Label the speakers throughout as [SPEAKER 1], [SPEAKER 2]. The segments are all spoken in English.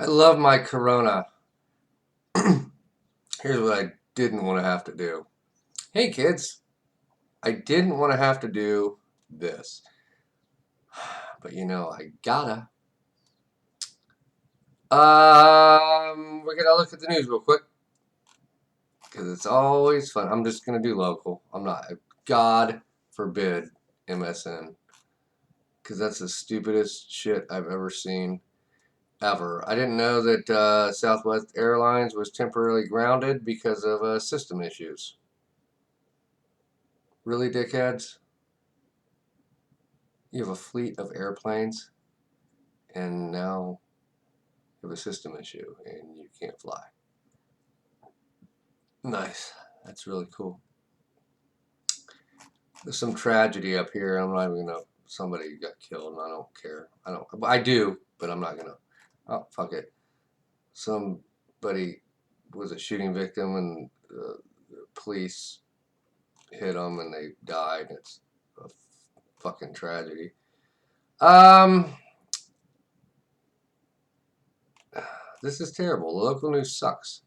[SPEAKER 1] I love my Corona. Here's what I didn't want to have to do. Hey kids, I didn't want to have to do this. But I gotta. We're gonna look at the news real quick. Because it's always fun. I'm just gonna do local. I'm not. God forbid MSN. Because that's the stupidest shit I've ever seen. Ever. I didn't know that Southwest Airlines was temporarily grounded because of system issues. Really, dickheads? You have a fleet of airplanes, and now you have a system issue, and you can't fly. Nice. That's really cool. There's some tragedy up here. I'm not even gonna. Somebody got killed, and I don't care. I do, but I'm not gonna. Oh, fuck it. Somebody was a shooting victim, and the police hit them, and they died. It's a fucking tragedy. This is terrible. The local news sucks.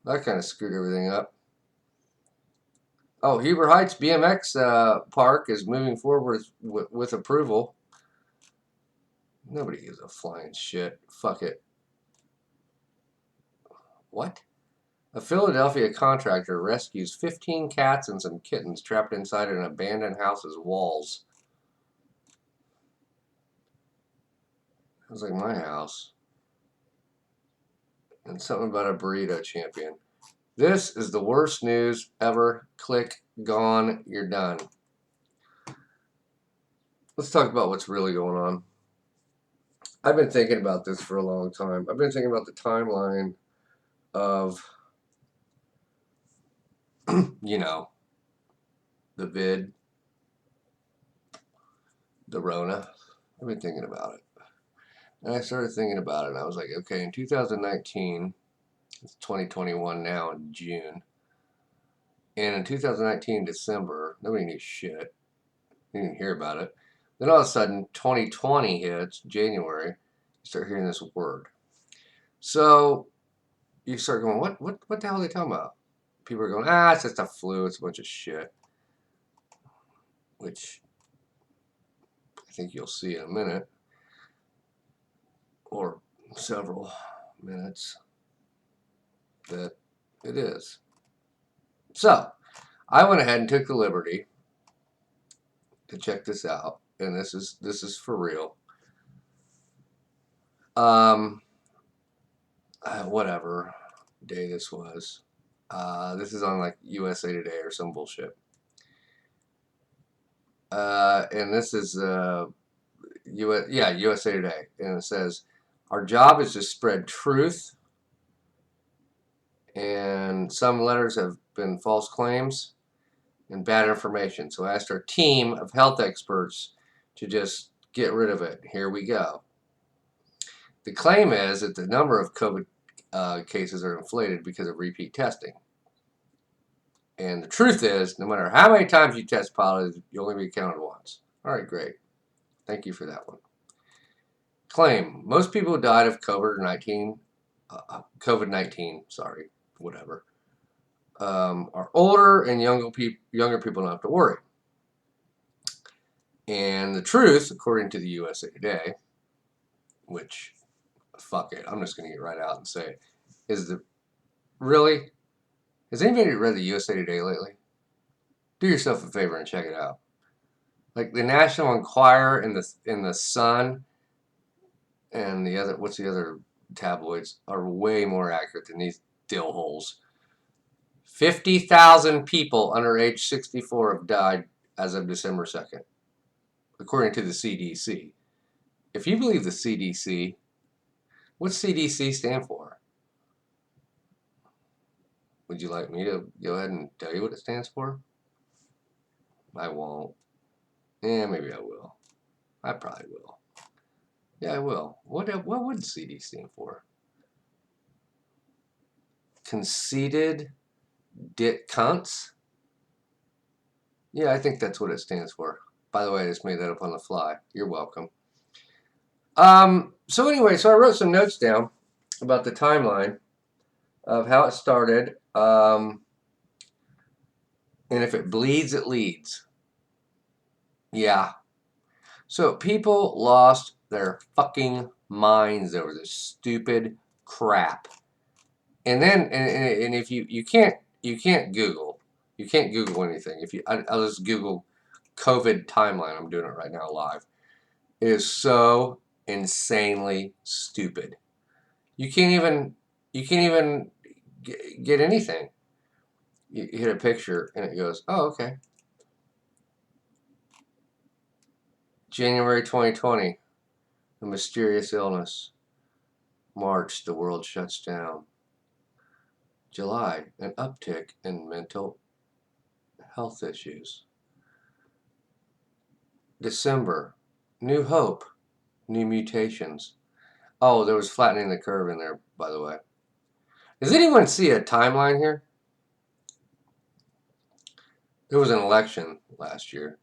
[SPEAKER 1] That kind of screwed everything up. Oh, Huber Heights BMX park is moving forward with approval. Nobody gives a flying shit. Fuck it. What? A Philadelphia contractor rescues 15 cats and some kittens trapped inside an abandoned house's walls. It was like my house. And something about a burrito champion. This is the worst news ever. Click, gone, you're done. Let's talk about what's really going on. I've been thinking about this for a long time. I've been thinking about the timeline of, the vid, the Rona. I've been thinking about it. And I started thinking about it, and I was like, okay, in 2019, it's 2021 now in June. And in 2019, December, nobody knew shit. You didn't hear about it. Then all of a sudden, 2020 hits, January, you start hearing this word. So you start going, what the hell are they talking about? People are going, it's just a flu, it's a bunch of shit. Which I think you'll see in a minute. Or several minutes that it is. So I went ahead and took the liberty to check this out, and this is for real. Whatever day this was. This is on like USA Today or some bullshit. And this is USA Today, and it says, our job is to spread truth, and some letters have been false claims and bad information. So I asked our team of health experts to just get rid of it. Here we go. The claim is that the number of COVID cases are inflated because of repeat testing. And the truth is, no matter how many times you test positive, you only be counted once. All right, great. Thank you for that one. Claim, most people who died of COVID-19, are older, and younger people don't have to worry. And the truth, according to the USA Today, which, fuck it, I'm just going to get right out and say it, is really? Has anybody read the USA Today lately? Do yourself a favor and check it out. Like the National Enquirer and the Sun and what's the other tabloids are way more accurate than these dill holes. 50,000 people under age 64 have died as of December 2nd, according to the CDC. If you believe the CDC, what's CDC stand for? Would you like me to go ahead and tell you what it stands for? I won't. Yeah, maybe I will. I probably will. Yeah, I will. What would CD stand for? Conceited dit cunts? Yeah, I think that's what it stands for. By the way, I just made that up on the fly. You're welcome. So anyway, so I wrote some notes down about the timeline of how it started. And if it bleeds, it leads. Yeah. So people lost their fucking minds over this stupid crap. And then, and if you can't Google, you can't Google anything. If you, I'll just Google COVID timeline. I'm doing it right now live. It is so insanely stupid. You can't even, get anything. You hit a picture and it goes, oh, okay. January 2020, a mysterious illness. March, the world shuts down. July, an uptick in mental health issues. December, new hope, new mutations. Oh, there was flattening the curve in there, by the way. Does anyone see a timeline here? There was an election last year.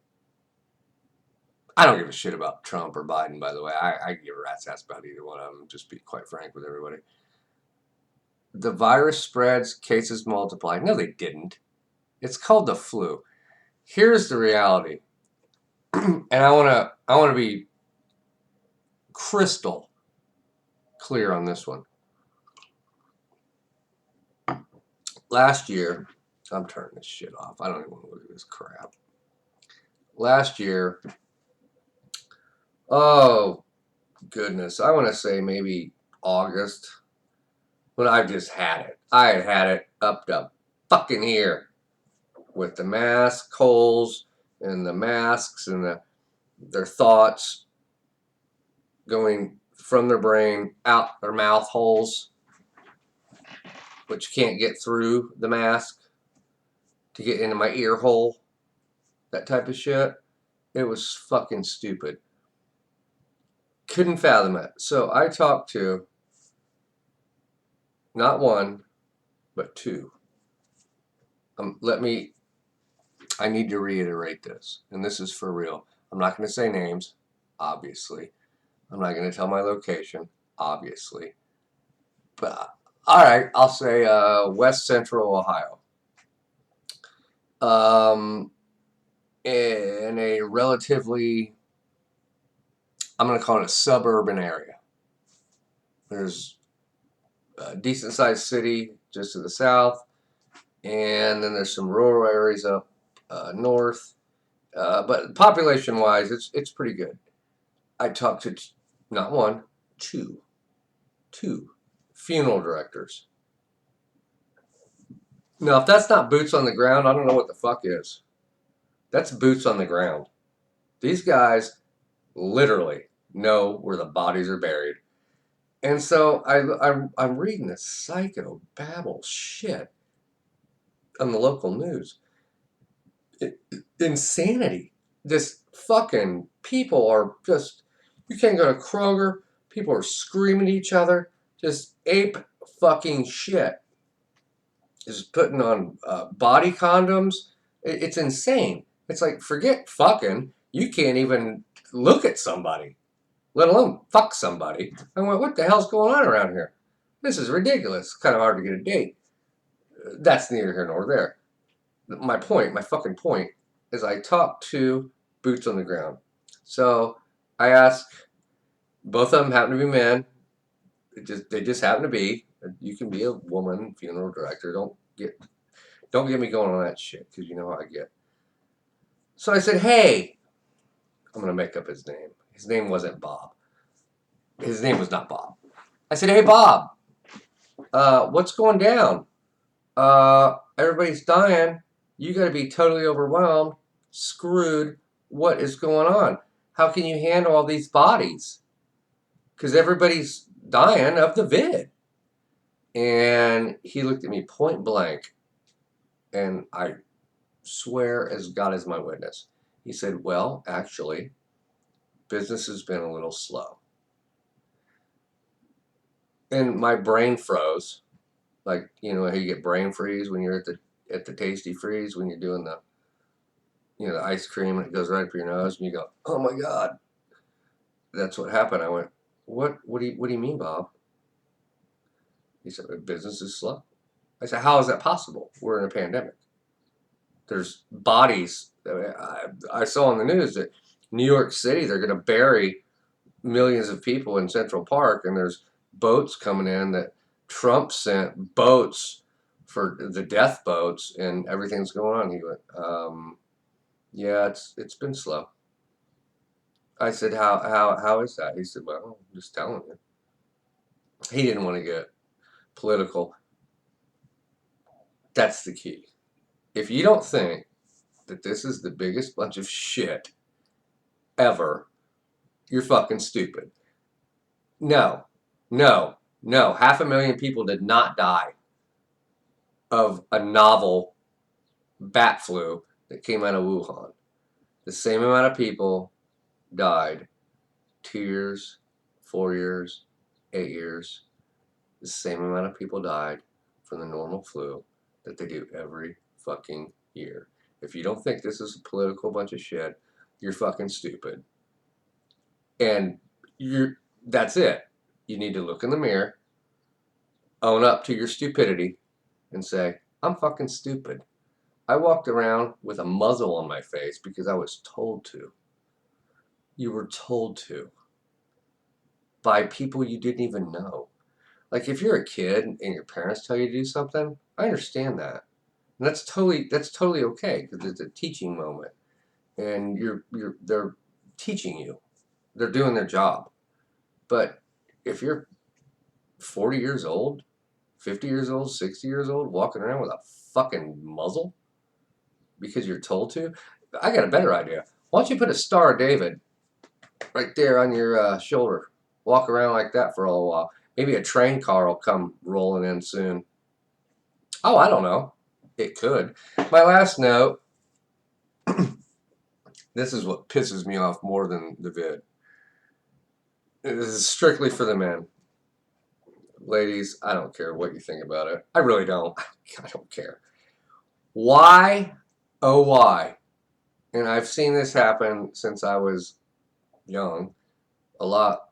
[SPEAKER 1] I don't give a shit about Trump or Biden, by the way. I give a rat's ass about either one of them, just be quite frank with everybody. The virus spreads, cases multiply. No, they didn't. It's called the flu. Here's the reality. And I wanna be crystal clear on this one. Last year, I'm turning this shit off. I don't even want to look at this crap. Last year, oh goodness, I want to say maybe August, when I just had it. I had it up to fucking here with the mask holes and the masks and their thoughts going from their brain out their mouth holes, which can't get through the mask to get into my ear hole. That type of shit. It was fucking stupid. Couldn't fathom it. So I talked to not one, but two. I need to reiterate this, and this is for real. I'm not going to say names, obviously. I'm not going to tell my location, obviously. But, all right, I'll say West Central Ohio. In a relatively, I'm going to call it a suburban area. There's a decent sized city just to the south, and then there's some rural areas up north. But population wise, it's pretty good. I talked to not one, two funeral directors. Now, if that's not boots on the ground, I don't know what the fuck is. That's boots on the ground. These guys literally know where the bodies are buried. And so I'm reading this psycho babble shit on the local news. Insanity. This fucking people are just, you can't go to Kroger. People are screaming at each other. Just ape fucking shit. Just putting on body condoms. It's insane. It's like, forget fucking. You can't even look at somebody, let alone fuck somebody. I went, what the hell's going on around here? This is ridiculous. It's kind of hard to get a date. That's neither here nor there. My fucking point, is I talked to boots on the ground. So I asked, both of them happen to be men. They just happen to be. You can be a woman funeral director. Don't get me going on that shit, because you know how I get. So I said, hey, I'm going to make up his name. His name wasn't Bob. His name was not Bob. I said, hey, Bob, what's going down? Everybody's dying. You got to be totally overwhelmed, screwed. What is going on? How can you handle all these bodies? Because everybody's dying of the vid. And he looked at me point blank, and I swear as God is my witness. He said, well, actually, business has been a little slow. And my brain froze. Like, you know how you get brain freeze when you're at the Tasty Freeze, when you're doing the ice cream and it goes right up your nose and you go, oh my God. That's what happened. I went, What do you mean, Bob? He said, business is slow. I said, how is that possible? We're in a pandemic. There's bodies. I saw on the news that New York City, they're going to bury millions of people in Central Park, and there's boats coming in that Trump sent boats for the death boats, and everything's going on. He went, yeah, it's been slow. I said, how is that? He said, well, I'm just telling you. He didn't want to get political. That's the key. If you don't think that this is the biggest bunch of shit ever, you're fucking stupid. No, no, no. 500,000 people did not die of a novel bat flu that came out of Wuhan. The same amount of people died 2 years, 4 years, 8 years. The same amount of people died from the normal flu that they do every fucking year. If you don't think this is a political bunch of shit, you're fucking stupid. And that's it. You need to look in the mirror, own up to your stupidity, and say, I'm fucking stupid. I walked around with a muzzle on my face because I was told to. You were told to. By people you didn't even know. Like if you're a kid and your parents tell you to do something, I understand that. And that's totally okay because it's a teaching moment. And they're teaching you. They're doing their job. But if you're 40 years old, 50 years old, 60 years old, walking around with a fucking muzzle because you're told to, I got a better idea. Why don't you put a Star of David right there on your shoulder? Walk around like that for a little while. Maybe a train car will come rolling in soon. Oh, I don't know. It could. My last note, this is what pisses me off more than the vid. This is strictly for the men. Ladies, I don't care what you think about it. I really don't. I don't care. Why, oh why? And I've seen this happen since I was young, a lot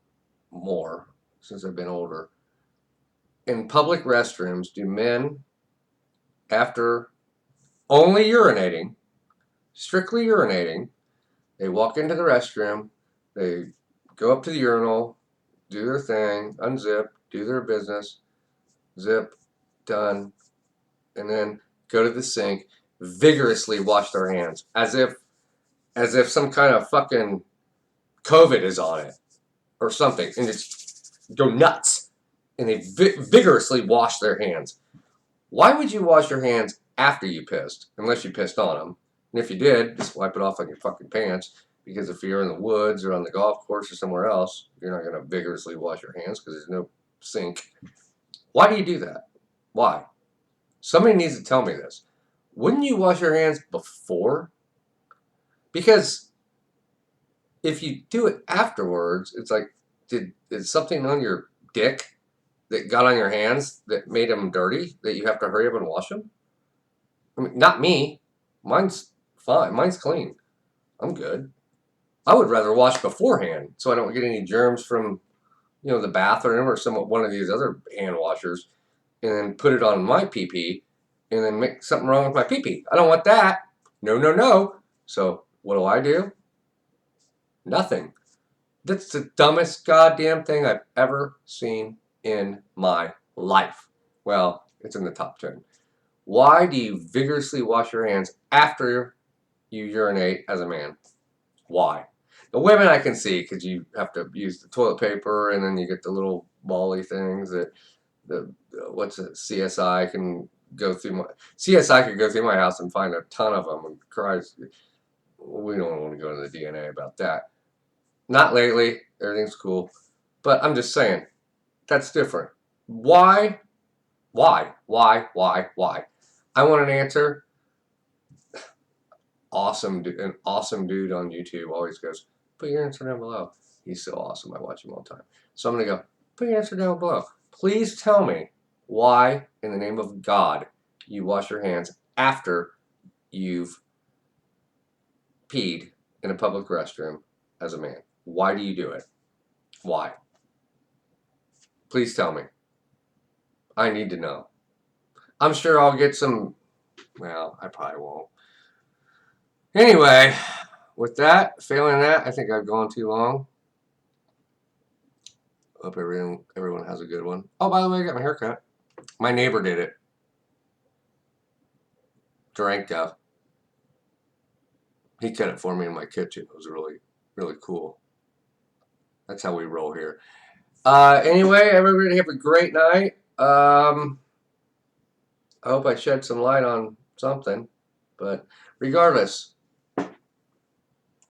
[SPEAKER 1] more since I've been older. In public restrooms, do men, after only urinating, strictly urinating, they walk into the restroom, they go up to the urinal, do their thing, unzip, do their business, zip, done, and then go to the sink, vigorously wash their hands as if some kind of fucking COVID is on it or something, and just go nuts, and they vigorously wash their hands. Why would you wash your hands after you pissed, unless you pissed on them? And if you did, just wipe it off on your fucking pants, because if you're in the woods or on the golf course or somewhere else, you're not going to vigorously wash your hands because there's no sink. Why do you do that? Why? Somebody needs to tell me this. Wouldn't you wash your hands before? Because if you do it afterwards, it's like, is something on your dick that got on your hands that made them dirty that you have to hurry up and wash them? I mean, not me. Mine's fine. Mine's clean. I'm good. I would rather wash beforehand so I don't get any germs from, the bathroom or one of these other hand washers, and then put it on my pee-pee and then make something wrong with my pee-pee. I don't want that. No, no, no. So what do? Nothing. That's the dumbest goddamn thing I've ever seen in my life. Well, it's in the top 10. Why do you vigorously wash your hands after you urinate as a man? Why? The women I can see, because you have to use the toilet paper and then you get the little bally things that CSI can go through CSI could go through my house and find a ton of them and cries. We don't want to go into the DNA about that. Not lately. Everything's cool. But I'm just saying, that's different. Why? Why? I want an answer. An awesome dude on YouTube always goes, put your answer down below. He's so awesome. I watch him all the time. So I'm going to go, put your answer down below. Please tell me why, in the name of God, you wash your hands after you've peed in a public restroom as a man. Why do you do it? Why? Please tell me. I need to know. I'm sure I'll get some. Well, I probably won't. Anyway, with that, failing that, I think I've gone too long. Hope everyone has a good one. Oh, by the way, I got my hair cut. My neighbor did it. Duranka. He cut it for me in my kitchen. It was really, really cool. That's how we roll here. Anyway, everybody have a great night. I hope I shed some light on something. But regardless,